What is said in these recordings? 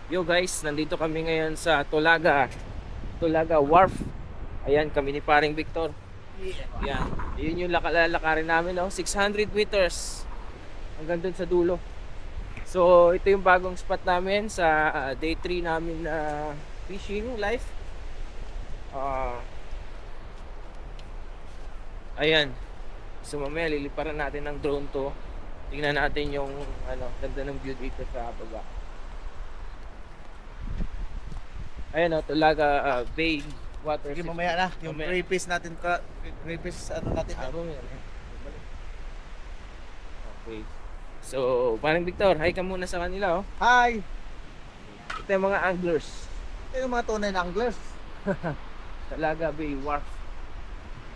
Yo guys, nandito kami ngayon sa Tulaga Wharf. Ayan, kami ni paring Victor. Ayan, yun yung lalakarin namin, no? 600 meters hanggang dun sa dulo. So, ito yung bagong spot namin sa day 3 namin na fishing life. Ah, ayan. So, mamaya liliparan natin ng drone to. Tingnan natin yung ganda ng view dito sa baba. Ayan, Tulaga Bay Water Sige, System. mamaya na. Yung Mamaya. crayfish natin, crayfish ano natin. Okay. So, parang Victor, hi ka muna sa kanila, oh. Hi! Ito yung mga anglers. Ito yung mga tunay na anglers. Tulaga Bay Wharf.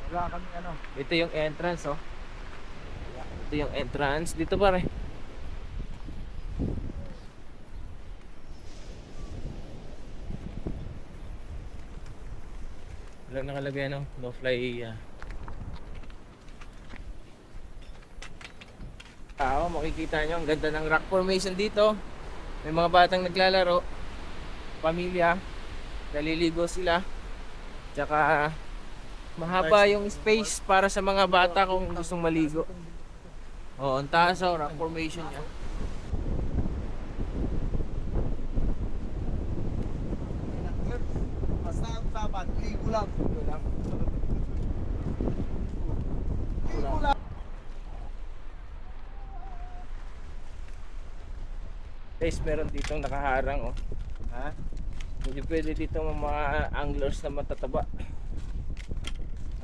Wala kami ano. Ito yung entrance, oh. Ito yung entrance. Dito pare. Walang nakalagay, no? No fly. Makikita nyo, ang ganda ng rock formation dito. May mga batang naglalaro. Pamilya. Naliligo sila. Tsaka mahaba yung space para sa mga bata kung gustong maligo. Oo, ang taas, rock formation niya. Basta ang usapan, ligo lang. Ligo lang. Ligo lang. Guys, meron ditong nakaharang, oh. Ha? Hindi pwede dito mga anglers na matataba.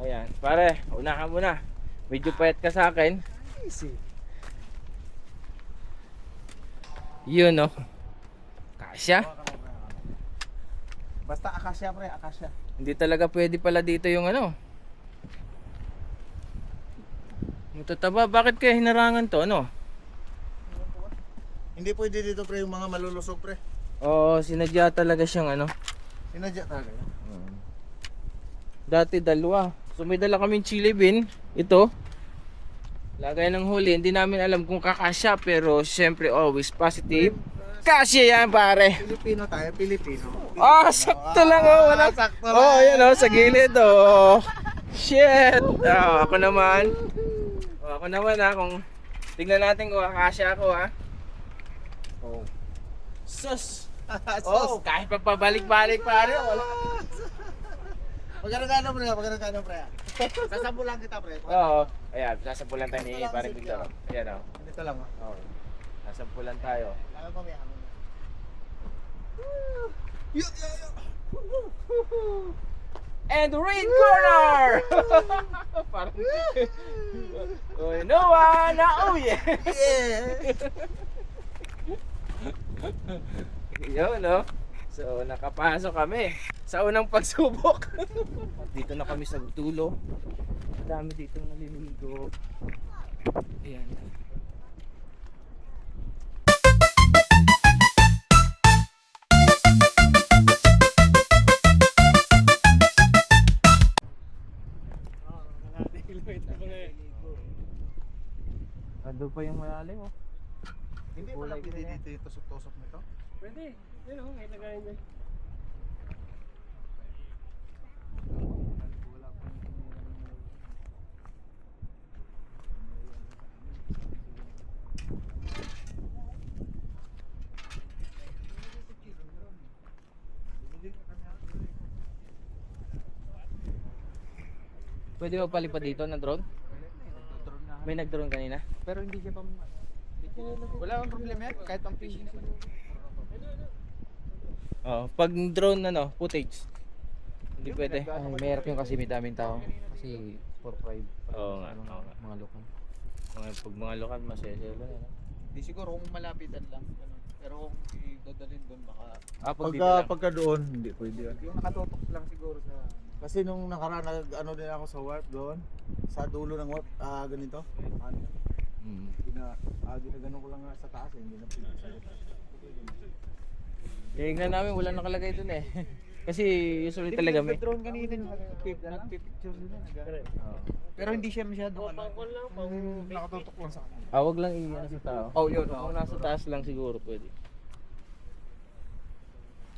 Ayan, pare, unahan mo na. Medyo payat ka sa akin. Easy. Yun, oh. Kasya. Basta akasya pre, akasya. Hindi talaga pwede pala dito yung matataba. Bakit kaya hinarangan to, ano? Hindi pwede dito pre yung mga malulusog pre. Oo, sinadya talaga siyang Sinadya talaga yan. Dati dalawa. So may dala kaming chili bean. Ito. Lagay ng huli. Hindi namin alam kung kakasya. Pero syempre always positive. Kasya yan pare. Pilipino tayo, Pilipino. Ah, sakto lang, oh. Wala. Sakto lang. Oh, ayan, oh, sa gilid, oh. Shit. Ako naman. Ako naman, kung tingnan natin kung kakasya ako, ha. Oh. Sus. Oh, kahit pa pabalik-balik pare, wala. Magkano pre, magkano pre. Sasambulan kita pre. Oo. Ayan, sasampulan tayo ni parang Victor. Ayan, oh. Dito lang ah. Oh. Sasampulan tayo. Kaya mamaya. And the red corner! Parang oh, Noah na oh yeah. Yun, no? So, nakapasok kami sa unang pagsubok. Dito na kami sa dulo. Ang dami dito naliligo. Ayan. Ando pa yung malalim, oh. Hindi pala pwede dito yung tusok-tusok nito. Pwede. Yun, oh, may lagayin dyan. Pwede ba palipad dito ng drone? May nag-drone kanina? Pero hindi siya pang... Wala akong problema yan, kahit pang fishing siguro. Oh, pag drone footage. Hindi pwede. Ay, mahirap yung kasi may daming tao. Kasi 4-5. Oo nga, oo nga. Mga lokal. Pag mga lokal, masaya ba yan? Di siguro kung malapitan lang. Ganun. Pero kung idadalhin doon baka... Pag dito lang. Pagka doon, hindi pwede yan. Yung nakatutok lang siguro sa... Kasi nung nakaraan, ano din ako sa warp doon, sa dulo ng warp, ganito. Ano? Ginagano ko lang nga sa taas, hindi na pwede. Tingnan namin, wala nakalagay dun eh. Kasi usually talaga may. drone kanina nagpipicture din. Pero hindi siya masyado nakatutok lang sa kanila. Wag lang sa tao. Oh, yun. Kung nasa taas lang siguro pwede.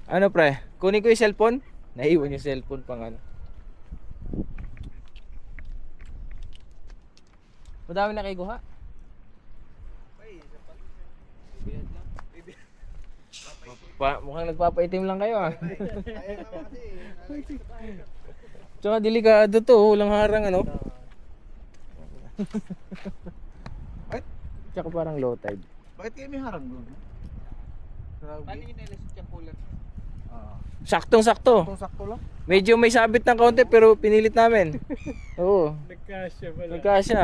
Ano pre? Kunin ko yung cellphone? Naiwan yung cellphone pang ano. Madami na kayo guha. Mukhang nagpapaitim lang kayo ah. Tsaka delikado to, walang harang ano. Ay, Tsaka parang low tide. bakit kayo may harang doon? Paano yung nailasot yung kulat? Saktong-sakto. Itong sakto lang. Medyo may sabit ng konti pero pinilit namin. Oo. Nagkasya pala. Nagkasya.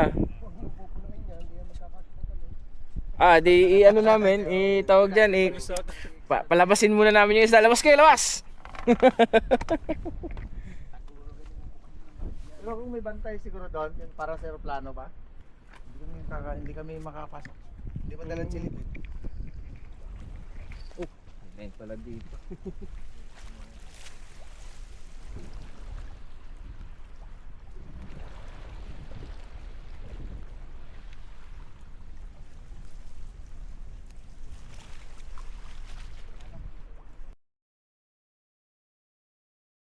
Di ano namin, itawag diyan, palabasin muna namin yung isda. Labas kayo, labas. Pero kung may bantay siguro doon, yun para sa aeroplano ba? Hindi kami makapasok. Hindi pa dalang silid eh. Pala dito.